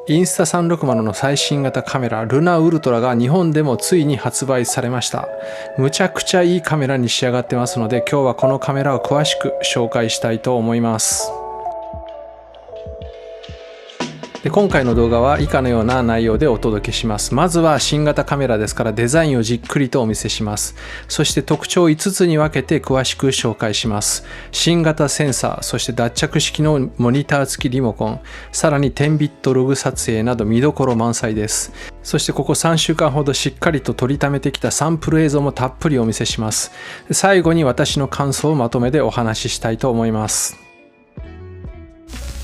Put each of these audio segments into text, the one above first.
インスタ360の最新型カメラルナウルトラが日本でもついに発売されました。むちゃくちゃいいカメラに仕上がってますので、今日はこのカメラを詳しく紹介したいと思います。で今回の動画は以下のような内容でお届けします。まずは新型カメラですからデザインをじっくりとお見せします。そして特徴を5つに分けて詳しく紹介します。新型センサー、そして脱着式のモニター付きリモコン、さらに10ビットログ撮影など見どころ満載です。そしてここ3週間ほどしっかりと撮りためてきたサンプル映像もたっぷりお見せします。最後に私の感想をまとめてお話ししたいと思います。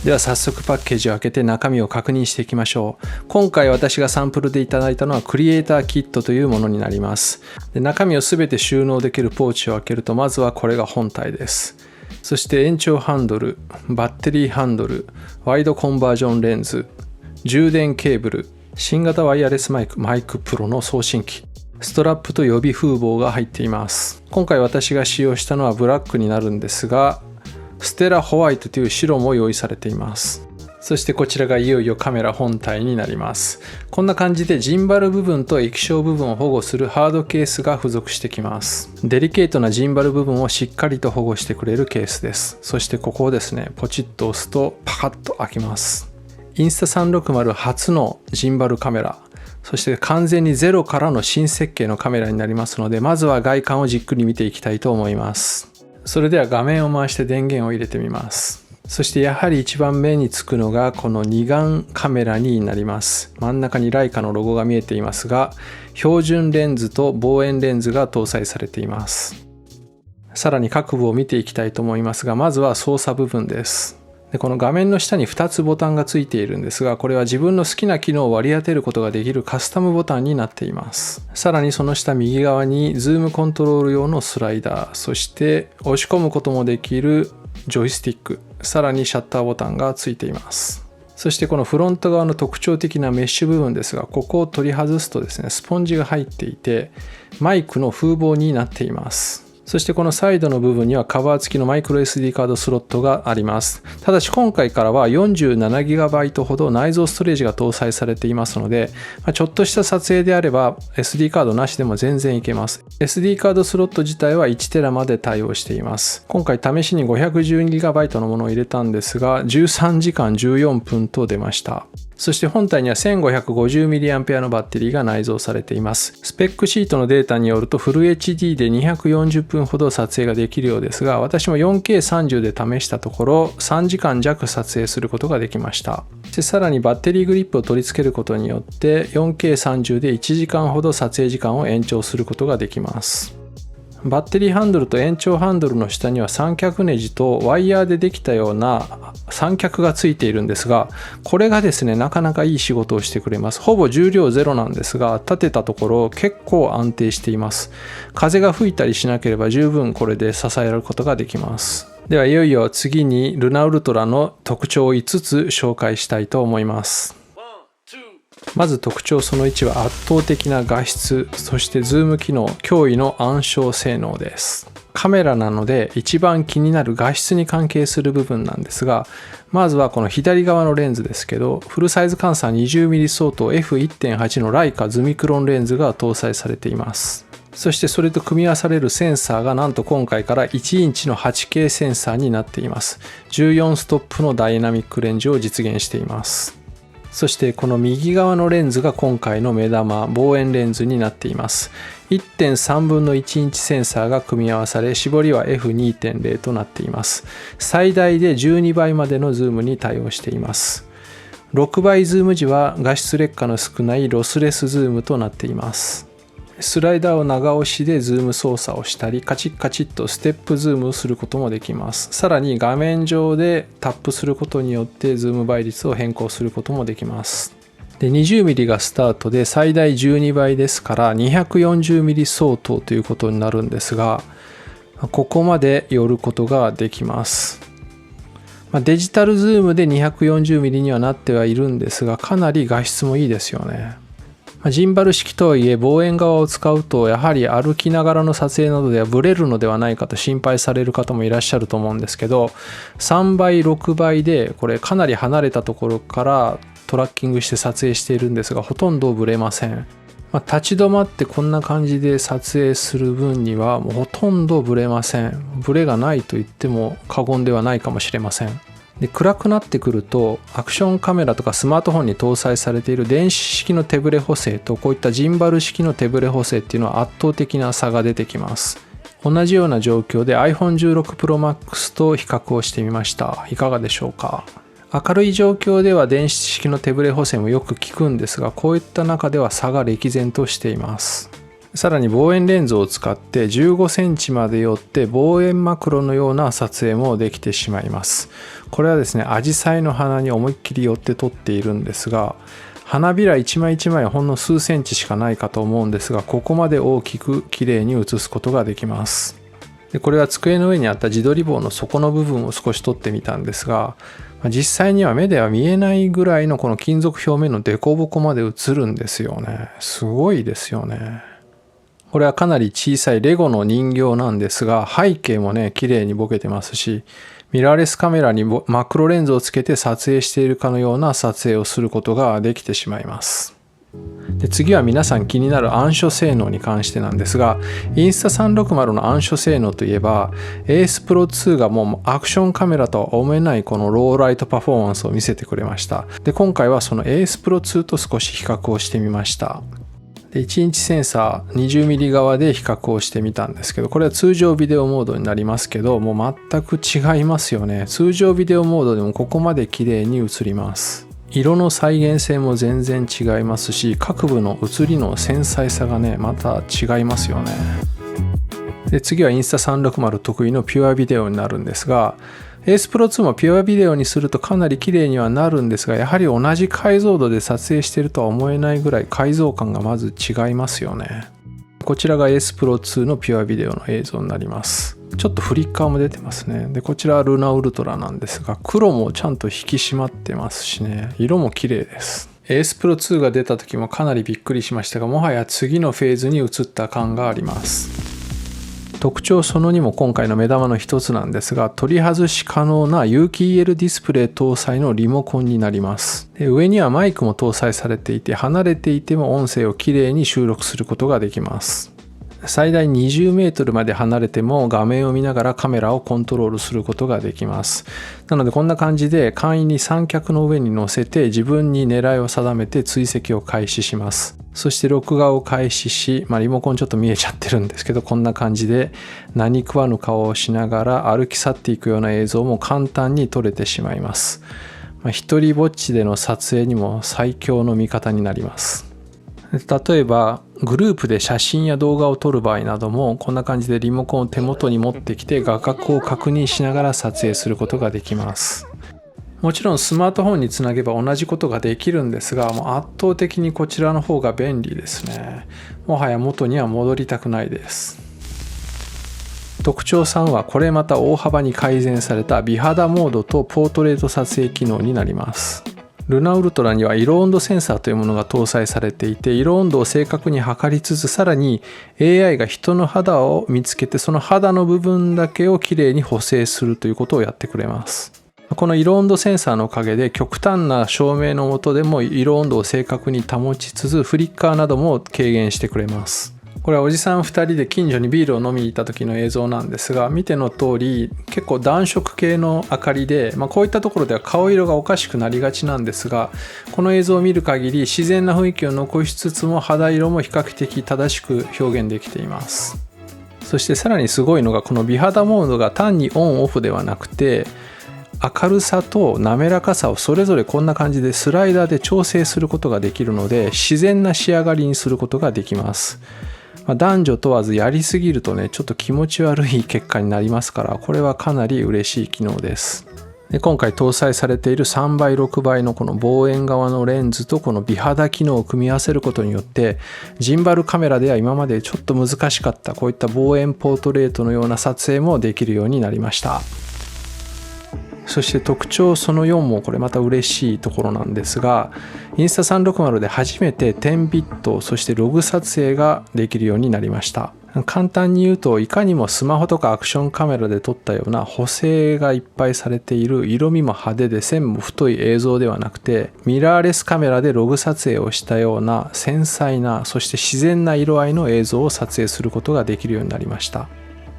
では早速パッケージを開けて中身を確認していきましょう。今回私がサンプルでいただいたのはクリエイターキットというものになります。で中身をすべて収納できるポーチを開けると、まずはこれが本体です。そして延長ハンドル、バッテリーハンドル、ワイドコンバージョンレンズ、充電ケーブル、新型ワイヤレスマイクプロの送信機、ストラップと予備風防が入っています。今回私が使用したのはブラックになるんですが、ステラホワイトという白も用意されています。そしてこちらがいよいよカメラ本体になります。こんな感じでジンバル部分と液晶部分を保護するハードケースが付属してきます。デリケートなジンバル部分をしっかりと保護してくれるケースです。そしてここをですね、ポチッと押すとパカッと開きます。インスタ360初のジンバルカメラ、そして完全にゼロからの新設計のカメラになりますので、まずは外観をじっくり見ていきたいと思います。それでは画面を回して電源を入れてみます。そしてやはり一番目につくのがこの二眼カメラになります。真ん中にライカのロゴが見えていますが、標準レンズと望遠レンズが搭載されています。さらに各部を見ていきたいと思いますが、まずは操作部分です。でこの画面の下に2つボタンがついているんですが、これは自分の好きな機能を割り当てることができるカスタムボタンになっています。さらにその下右側にズームコントロール用のスライダー、そして押し込むこともできるジョイスティック、さらにシャッターボタンがついています。そしてこのフロント側の特徴的なメッシュ部分ですが、ここを取り外すとですね、スポンジが入っていてマイクの風防になっています。そしてこのサイドの部分にはカバー付きのマイクロ SD カードスロットがあります。ただし今回からは 47GB ほど内蔵ストレージが搭載されていますので、ちょっとした撮影であれば SD カードなしでも全然いけます。SD カードスロット自体は 1TB まで対応しています。今回試しに 512GB のものを入れたんですが、13時間14分と出ました。そして本体には 1550mAh のバッテリーが内蔵されています。スペックシートのデータによるとフル HD で240分ほど撮影ができるようですが、私も 4K30 で試したところ3時間弱撮影することができました。でさらにバッテリーグリップを取り付けることによって 4K30 で1時間ほど撮影時間を延長することができます。バッテリーハンドルと延長ハンドルの下には三脚ネジとワイヤーでできたような三脚がついているんですが、これがですねなかなかいい仕事をしてくれます。ほぼ重量ゼロなんですが、立てたところ結構安定しています。風が吹いたりしなければ十分これで支えることができます。ではいよいよ次にルナウルトラの特徴を5つ紹介したいと思います。まず特徴その1は圧倒的な画質、そしてズーム機能、驚異の暗証性能です。カメラなので一番気になる画質に関係する部分なんですが、まずはこの左側のレンズですけど、フルサイズ換算 20mm 相当 F1.8 のライカズミクロンレンズが搭載されています。そしてそれと組み合わされるセンサーがなんと今回から1インチの 8K センサーになっています。14ストップのダイナミックレンジを実現しています。そしてこの右側のレンズが今回の目玉、望遠レンズになっています。1.3 分の1インチセンサーが組み合わされ、絞りは F2.0 となっています。最大で12倍までのズームに対応しています。6倍ズーム時は画質劣化の少ないロスレスズームとなっています。スライダーを長押しでズーム操作をしたり、カチッカチッとステップズームをすることもできます。さらに画面上でタップすることによってズーム倍率を変更することもできます。で 20mm がスタートで最大12倍ですから 240mm 相当ということになるんですが、ここまで寄ることができます。デジタルズームで 240mm にはなってはいるんですが、かなり画質もいいですよね。ジンバル式とはいえ望遠側を使うとやはり歩きながらの撮影などではブレるのではないかと心配される方もいらっしゃると思うんですけど、3倍6倍でこれかなり離れたところからトラッキングして撮影しているんですが、ほとんどブレません。立ち止まってこんな感じで撮影する分にはもうほとんどブレません。ブレがないと言っても過言ではないかもしれません。で、暗くなってくるとアクションカメラとかスマートフォンに搭載されている電子式の手ブレ補正とこういったジンバル式の手ブレ補正っていうのは圧倒的な差が出てきます。同じような状況で iPhone16 Pro Max と比較をしてみました。いかがでしょうか。明るい状況では電子式の手ブレ補正もよく効くんですが、こういった中では差が歴然としています。さらに望遠レンズを使って15センチまで寄って望遠マクロのような撮影もできてしまいます。これはですね、アジサイの花に思いっきり寄って撮っているんですが、花びら一枚一枚ほんの数センチしかないかと思うんですが、ここまで大きく綺麗に写すことができます。で、これは机の上にあった自撮り棒の底の部分を少し撮ってみたんですが、実際には目では見えないぐらいのこの金属表面の凸凹まで映るんですよね。すごいですよね。これはかなり小さいレゴの人形なんですが、背景もね、綺麗にボケてますし、ミラーレスカメラにマクロレンズをつけて撮影しているかのような撮影をすることができてしまいます。で、次は皆さん気になる暗所性能に関してなんですが、インスタ360の暗所性能といえば AS Pro 2がもうアクションカメラとは思えないこのローライトパフォーマンスを見せてくれました。で、今回はその AS Pro 2と少し比較をしてみました。で、1インチセンサー 20mm 側で比較をしてみたんですけど、これは通常ビデオモードになりますけど、もう全く違いますよね。通常ビデオモードでもここまで綺麗に映ります。色の再現性も全然違いますし、各部の映りの繊細さがね、また違いますよね。で、次はインスタ360得意のピュアビデオになるんですが、AS Pro 2もピュアビデオにするとかなり綺麗にはなるんですが、やはり同じ解像度で撮影しているとは思えないぐらい解像感がまず違いますよね。こちらが AS Pro 2のピュアビデオの映像になります。ちょっとフリッカーも出てますね。で、こちらはルナウルトラなんですが、黒もちゃんと引き締まってますしね、色も綺麗です。AS Pro 2が出た時もかなりびっくりしましたが、もはや次のフェーズに移った感があります。特徴その2も今回の目玉の一つなんですが、取り外し可能な有機 EL ディスプレイ搭載のリモコンになります。で、上にはマイクも搭載されていて、離れていても音声をきれいに収録することができます。最大20メートルまで離れても画面を見ながらカメラをコントロールすることができます。なのでこんな感じで簡易に三脚の上に乗せて自分に狙いを定めて追跡を開始します。そして録画を開始し、リモコンちょっと見えちゃってるんですけど、こんな感じで何食わぬ顔をしながら歩き去っていくような映像も簡単に撮れてしまいます。一人ぼっちでの撮影にも最強の味方になります。例えばグループで写真や動画を撮る場合などもこんな感じでリモコンを手元に持ってきて画角を確認しながら撮影することができます。もちろんスマートフォンにつなげば同じことができるんですが、もう圧倒的にこちらの方が便利ですね。もはや元には戻りたくないです。特徴3はこれまた大幅に改善された美肌モードとポートレート撮影機能になります。ルナウルトラには色温度センサーというものが搭載されていて、色温度を正確に測りつつ、さらに AI が人の肌を見つけてその肌の部分だけをきれいに補正するということをやってくれます。この色温度センサーのおかげで極端な照明の下でも色温度を正確に保ちつつフリッカーなども軽減してくれます。これはおじさん2人で近所にビールを飲みに行った時の映像なんですが、見ての通り結構暖色系の明かりで、こういったところでは顔色がおかしくなりがちなんですが、この映像を見る限り自然な雰囲気を残しつつも肌色も比較的正しく表現できています。そしてさらにすごいのがこの美肌モードが単にオンオフではなくて、明るさと滑らかさをそれぞれこんな感じでスライダーで調整することができるので、自然な仕上がりにすることができます。男女問わずやりすぎるとね、ちょっと気持ち悪い結果になりますから、これはかなり嬉しい機能です。で、今回搭載されている3倍6倍のこの望遠側のレンズとこの美肌機能を組み合わせることによって、ジンバルカメラでは今までちょっと難しかったこういった望遠ポートレートのような撮影もできるようになりました。そして特徴その4もこれまた嬉しいところなんですが、インスタ360で初めて10ビットそしてログ撮影ができるようになりました。簡単に言うと、いかにもスマホとかアクションカメラで撮ったような補正がいっぱいされている、色味も派手で線も太い映像ではなくて、ミラーレスカメラでログ撮影をしたような繊細な、そして自然な色合いの映像を撮影することができるようになりました。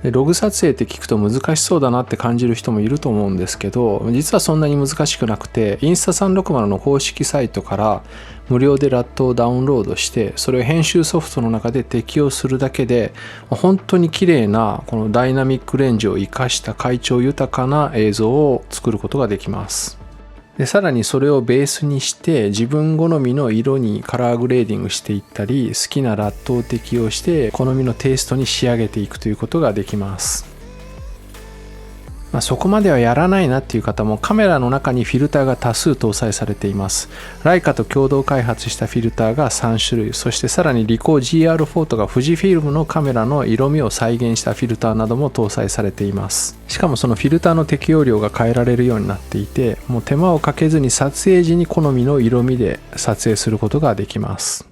でログ撮影って聞くと難しそうだなって感じる人もいると思うんですけど、実はそんなに難しくなくて、インスタ360の公式サイトから無料でラットをダウンロードして、それを編集ソフトの中で適用するだけで、本当に綺麗なこのダイナミックレンジを生かした快調豊かな映像を作ることができます。でさらにそれをベースにして自分好みの色にカラーグレーディングしていったり、好きなラットを適用して好みのテイストに仕上げていくということができます。そこまではやらないなっていう方も、カメラの中にフィルターが多数搭載されています。ライカと共同開発したフィルターが3種類、そしてさらにリコー GR4 とか富士フィルムのカメラの色味を再現したフィルターなども搭載されています。しかもそのフィルターの適用量が変えられるようになっていて、もう手間をかけずに撮影時に好みの色味で撮影することができます。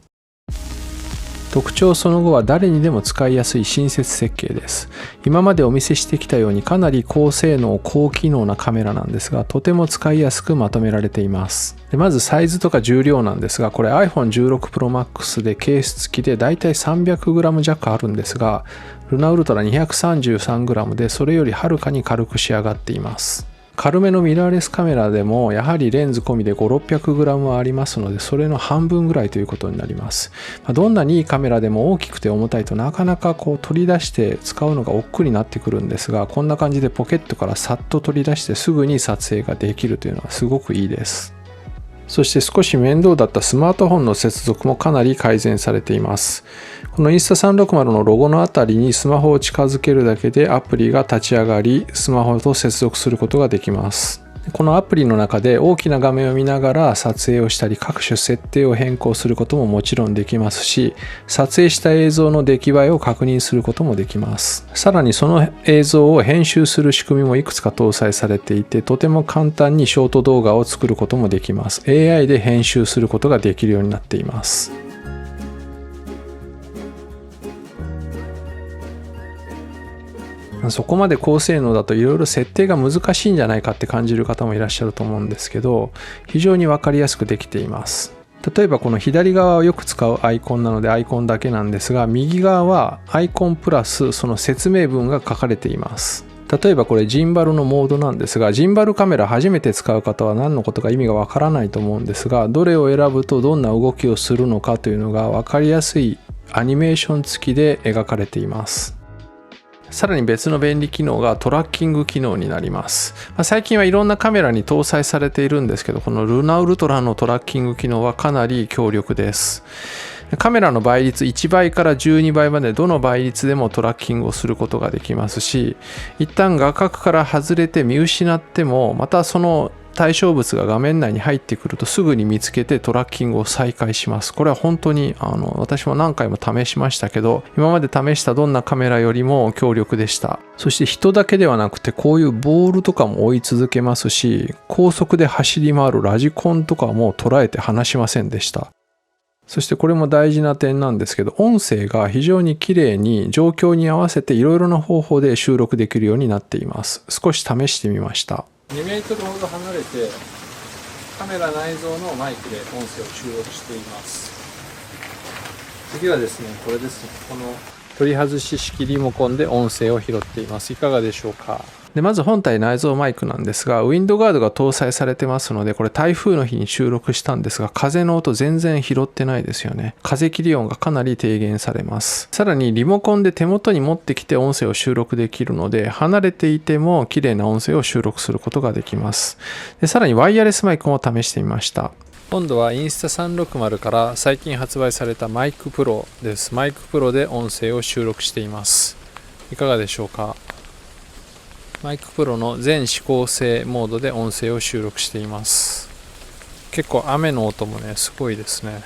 特徴その後は誰にでも使いやすい親切設計です。今までお見せしてきたようにかなり高性能高機能なカメラなんですが、とても使いやすくまとめられています。でまずサイズとか重量なんですが、これ iPhone16 Pro Max でケース付きでだいたい 300g 弱あるんですが、ルナウルトラ 233g でそれよりはるかに軽く仕上がっています。軽めのミラーレスカメラでもやはりレンズ込みで 5,600g はありますので、それの半分ぐらいということになります。どんなにいいカメラでも大きくて重たいとなかなか取り出して使うのが億劫になってくるんですが、こんな感じでポケットからさっと取り出してすぐに撮影ができるというのはすごくいいです。そして少し面倒だったスマートフォンの接続もかなり改善されています。このインスタ360のロゴのあたりにスマホを近づけるだけでアプリが立ち上がり、スマホと接続することができます。このアプリの中で大きな画面を見ながら撮影をしたり、各種設定を変更することももちろんできますし、撮影した映像の出来栄えを確認することもできます。さらにその映像を編集する仕組みもいくつか搭載されていて、とても簡単にショート動画を作ることもできます。AI で編集することができるようになっています。そこまで高性能だといろいろ設定が難しいんじゃないかって感じる方もいらっしゃると思うんですけど、非常に分かりやすくできています。例えばこの左側はよく使うアイコンなのでアイコンだけなんですが、右側はアイコンプラスその説明文が書かれています。例えばこれジンバルのモードなんですが、ジンバルカメラ初めて使う方は何のことか意味がわからないと思うんですが、どれを選ぶとどんな動きをするのかというのが分かりやすいアニメーション付きで描かれています。さらに別の便利機能がトラッキング機能になります。最近はいろんなカメラに搭載されているんですけど、このルナウルトラのトラッキング機能はかなり強力です。カメラの倍率1倍から12倍までどの倍率でもトラッキングをすることができますし、一旦画角から外れて見失っても、またその対象物が画面内に入ってくるとすぐに見つけてトラッキングを再開します。これは本当に私も何回も試しましたけど、今まで試したどんなカメラよりも強力でした。そして人だけではなくて、こういうボールとかも追い続けますし、高速で走り回るラジコンとかも捉えて離しませんでした。そしてこれも大事な点なんですけど、音声が非常に綺麗に状況に合わせていろいろな方法で収録できるようになっています。少し試してみました。2メートルほど離れてカメラ内蔵のマイクで音声を収録しています。次はですね、これですね。この取り外し式リモコンで音声を拾っています。いかがでしょうか。でまず本体内蔵マイクなんですが、ウィンドガードが搭載されてますので、これ台風の日に収録したんですが、風の音全然拾ってないですよね。風切り音がかなり低減されます。さらにリモコンで手元に持ってきて音声を収録できるので、離れていても綺麗な音声を収録することができます。でさらにワイヤレスマイクも試してみました。今度はインスタ360から最近発売されたマイクプロです。マイクプロで音声を収録しています。いかがでしょうか。マイクプロの全指向性モードで音声を収録しています。結構雨の音もね、すごいですね。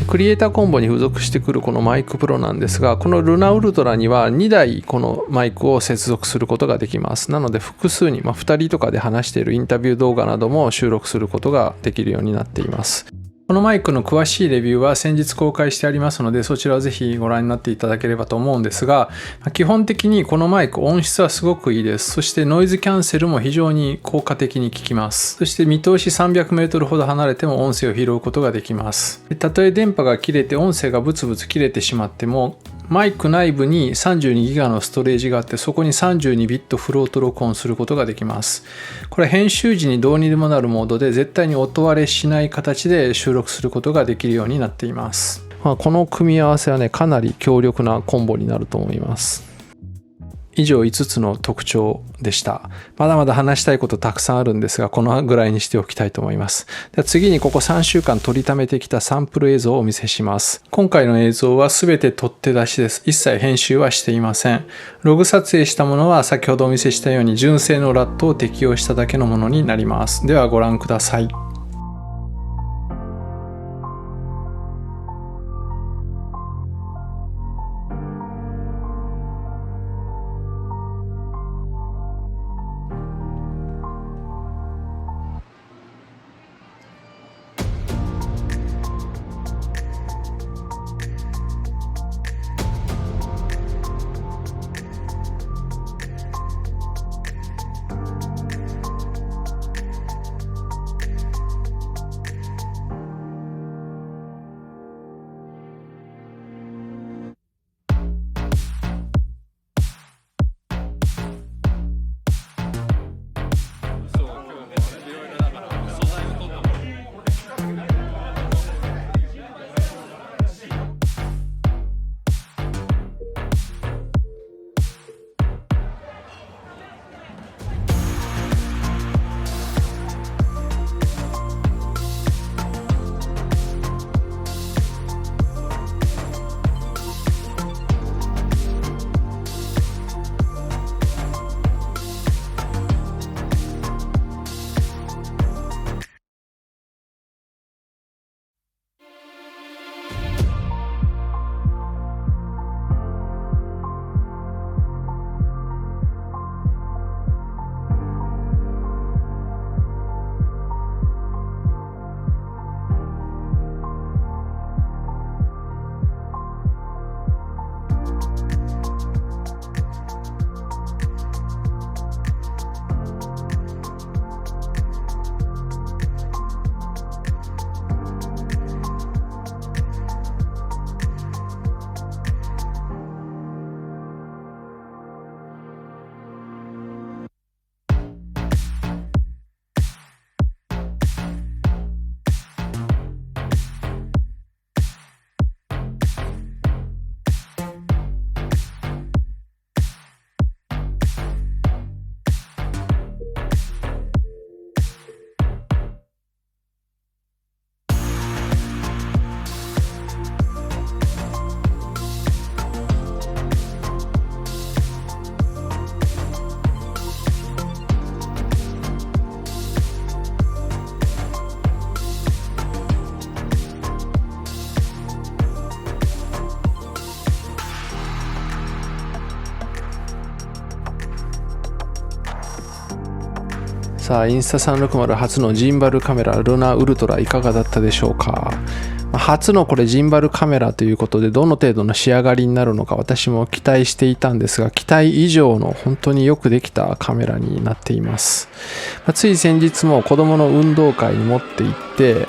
クリエイターコンボに付属してくるこのマイクプロなんですが、このルナウルトラには2台このマイクを接続することができます。なので複数に、2人とかで話しているインタビュー動画なども収録することができるようになっています。このマイクの詳しいレビューは先日公開してありますので、そちらをぜひご覧になっていただければと思うんですが、基本的にこのマイク音質はすごくいいです。そしてノイズキャンセルも非常に効果的に効きます。そして見通し300メートルほど離れても音声を拾うことができます。たとえ電波が切れて音声がブツブツ切れてしまっても、マイク内部に 32GB のストレージがあって、そこに32ビットフロート録音することができます。これ編集時にどうにでもなるモードで、絶対に音割れしない形で収録することができるようになっています。この組み合わせはね、かなり強力なコンボになると思います。以上5つの特徴でした。まだまだ話したいことたくさんあるんですが、このぐらいにしておきたいと思います。では次にここ3週間取りためてきたサンプル映像をお見せします。今回の映像は全て取って出しです。一切編集はしていません。ログ撮影したものは先ほどお見せしたように純正のラットを適用しただけのものになります。ではご覧ください。さあ、インスタ360初のジンバルカメラルナウルトラいかがだったでしょうか。初のこれジンバルカメラということで、どの程度の仕上がりになるのか私も期待していたんですが、期待以上の本当によくできたカメラになっています。つい先日も子供の運動会に持って行って、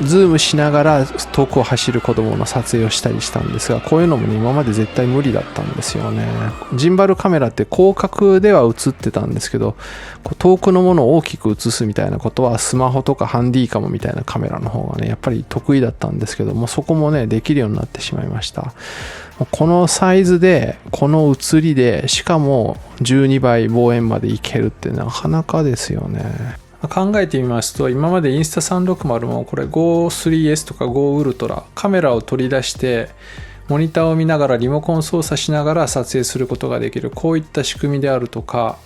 ズームしながら遠くを走る子供の撮影をしたりしたんですが、こういうのもね、今まで絶対無理だったんですよね。ジンバルカメラって広角では映ってたんですけど、遠くのものを大きく映すみたいなことはスマホとかハンディカムみたいなカメラの方がね、やっぱり得意だったんですけども、そこもねできるようになってしまいました。このサイズでこの写りで、しかも12倍望遠までいけるってなかなかですよね。考えてみますと、今までインスタ360もこれ Go3S とか Go ウルトラカメラを取り出してモニターを見ながらリモコン操作しながら撮影することができる、こういった仕組みであるとか、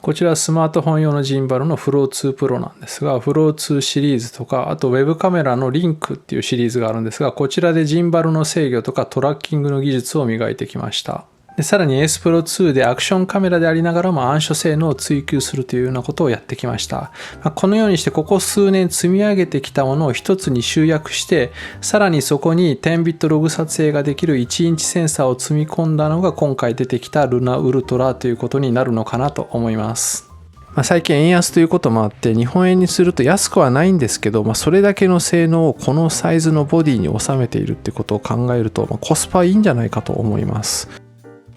こちらスマートフォン用のジンバルの Flow2 Pro なんですが、Flow2 シリーズとか、あとウェブカメラのリンクっていうシリーズがあるんですが、こちらでジンバルの制御とかトラッキングの技術を磨いてきました。でさらに S Pro 2でアクションカメラでありながらも暗所性能を追求するというようなことをやってきました。このようにしてここ数年積み上げてきたものを一つに集約して、さらにそこに10ビットログ撮影ができる1インチセンサーを積み込んだのが今回出てきたルナウルトラということになるのかなと思います。最近円安ということもあって日本円にすると安くはないんですけど、それだけの性能をこのサイズのボディに収めているってことを考えると、コスパいいんじゃないかと思います。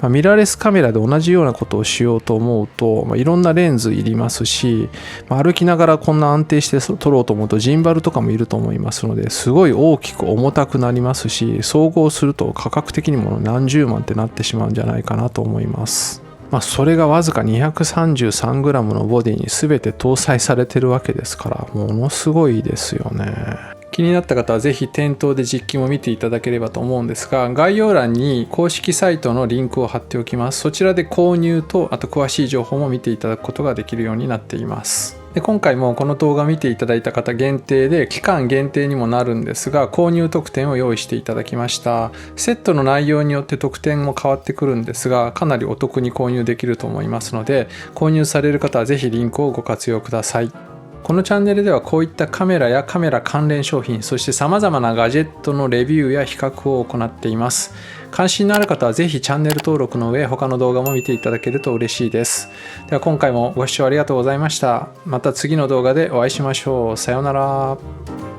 ミラーレスカメラで同じようなことをしようと思うと、いろんなレンズいりますし、歩きながらこんな安定して撮ろうと思うとジンバルとかもいると思いますので、すごい大きく重たくなりますし、総合すると価格的にも何十万ってなってしまうんじゃないかなと思います。それがわずか 233g のボディに全て搭載されてるわけですから、ものすごいですよね。気になった方はぜひ店頭で実機も見ていただければと思うんですが、概要欄に公式サイトのリンクを貼っておきます。そちらで購入と、あと詳しい情報も見ていただくことができるようになっています。で今回もこの動画見ていただいた方限定で、期間限定にもなるんですが、購入特典を用意していただきました。セットの内容によって特典も変わってくるんですが、かなりお得に購入できると思いますので、購入される方はぜひリンクをご活用ください。このチャンネルではこういったカメラやカメラ関連商品、そして様々なガジェットのレビューや比較を行っています。関心のある方はぜひチャンネル登録の上、他の動画も見ていただけると嬉しいです。では今回もご視聴ありがとうございました。また次の動画でお会いしましょう。さようなら。